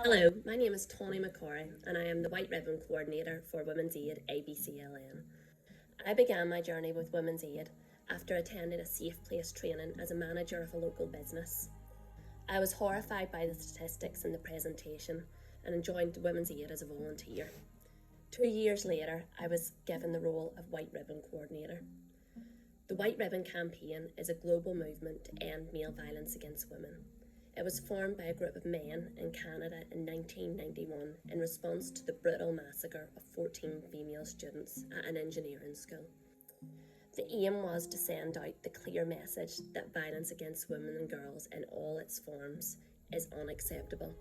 Hello, my name is Tawny McCory and I am the White Ribbon Coordinator for Women's Aid ABCLN. I began my journey with Women's Aid after attending a safe place training as a manager of a local business. I was horrified by the statistics in the presentation and joined Women's Aid as a volunteer. 2 years later, I was given the role of White Ribbon Coordinator. The White Ribbon campaign is a global movement to end male violence against women. It was formed by a group of men in Canada in 1991 in response to the brutal massacre of 14 female students at an engineering school. The aim was to send out the clear message that violence against women and girls in all its forms is unacceptable.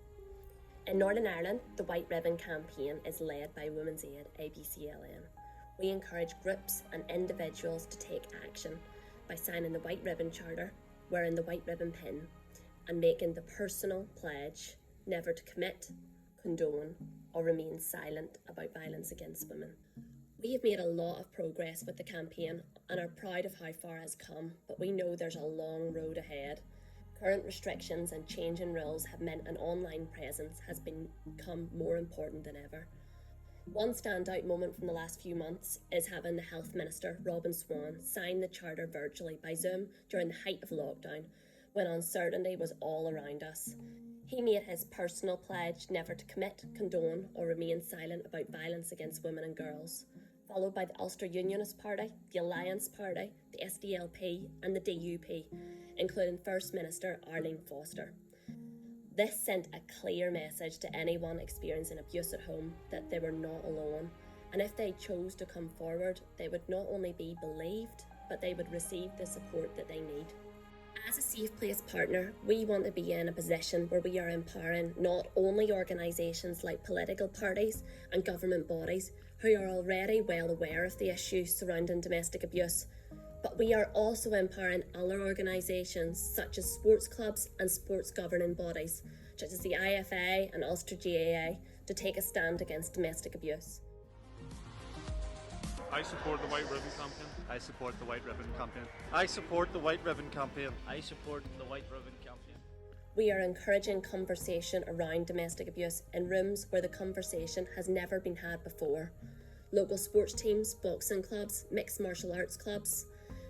In Northern Ireland, the White Ribbon campaign is led by Women's Aid ABCLN. We encourage groups and individuals to take action by signing the White Ribbon Charter, wearing the White Ribbon pin, and making the personal pledge never to commit, condone, or remain silent about violence against women. We have made a lot of progress with the campaign and are proud of how far it has come, but we know there's a long road ahead. Current restrictions and changing rules have meant an online presence has become more important than ever. One standout moment from the last few months is having the Health Minister, Robin Swan, sign the Charter virtually by Zoom during the height of lockdown, when uncertainty was all around us. He made his personal pledge never to commit, condone, or remain silent about violence against women and girls, followed by the Ulster Unionist Party, the Alliance Party, the SDLP, and the DUP, including First Minister Arlene Foster. This sent a clear message to anyone experiencing abuse at home that they were not alone, and if they chose to come forward, they would not only be believed, but they would receive the support that they need. As a Safe Place partner, we want to be in a position where we are empowering not only organisations like political parties and government bodies who are already well aware of the issues surrounding domestic abuse, but we are also empowering other organisations such as sports clubs and sports governing bodies, such as the IFA and Ulster GAA, to take a stand against domestic abuse. I support the White Ribbon campaign. I support the White Ribbon campaign. I support the White Ribbon campaign. I support the White Ribbon campaign. We are encouraging conversation around domestic abuse in rooms where the conversation has never been had before. Local sports teams, boxing clubs, mixed martial arts clubs.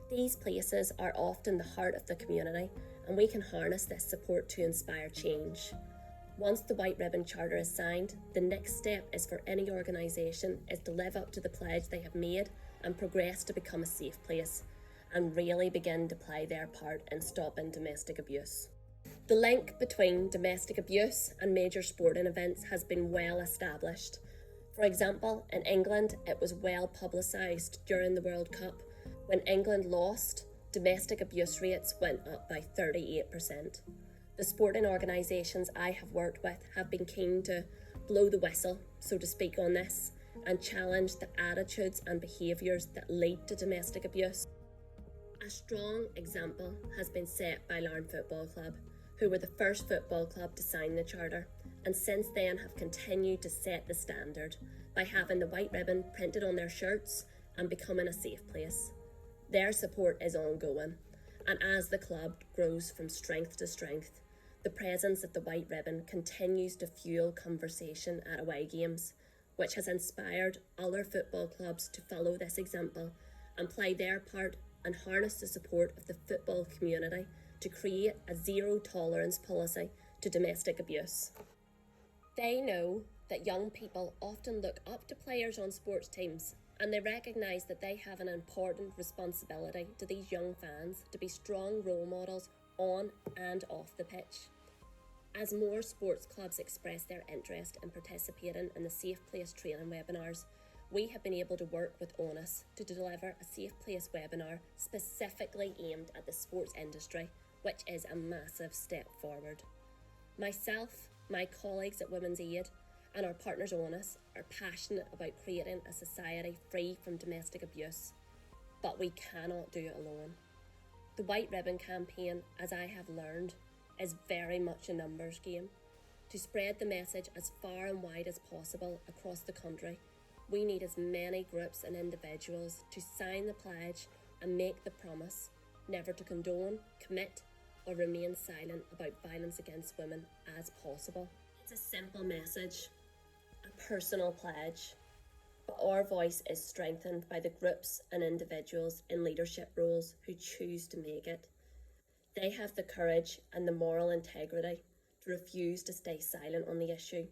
These places are often the heart of the community, and we can harness this support to inspire change. Once the White Ribbon Charter is signed, the next step is for any organisation is to live up to the pledge they have made and progress to become a safe place, and really begin to play their part in stopping domestic abuse. The link between domestic abuse and major sporting events has been well established. For example, in England, it was well publicised during the World Cup. When England lost, domestic abuse rates went up by 38%. The sporting organisations I have worked with have been keen to blow the whistle, so to speak, on this and challenge the attitudes and behaviours that lead to domestic abuse. A strong example has been set by Larne Football Club, who were the first football club to sign the Charter, and since then have continued to set the standard by having the white ribbon printed on their shirts and becoming a safe place. Their support is ongoing, and as the club grows from strength to strength, the presence of the white ribbon continues to fuel conversation at away games, which has inspired other football clubs to follow this example and play their part and harness the support of the football community to create a zero tolerance policy to domestic abuse. They know that young people often look up to players on sports teams, and they recognise that they have an important responsibility to these young fans to be strong role models on and off the pitch. As more sports clubs express their interest in participating in the Safe Place training webinars, we have been able to work with ONUS to deliver a Safe Place webinar specifically aimed at the sports industry, which is a massive step forward. Myself, my colleagues at Women's Aid, and our partners ONUS are passionate about creating a society free from domestic abuse, but we cannot do it alone. The White Ribbon campaign, as I have learned, is very much a numbers game. To spread the message as far and wide as possible across the country, we need as many groups and individuals to sign the pledge and make the promise never to condone, commit, or remain silent about violence against women as possible. It's a simple message, a personal pledge, but our voice is strengthened by the groups and individuals in leadership roles who choose to make it. They have the courage and the moral integrity to refuse to stay silent on the issue,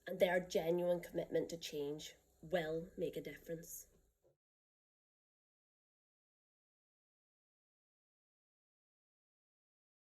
and their genuine commitment to change will make a difference.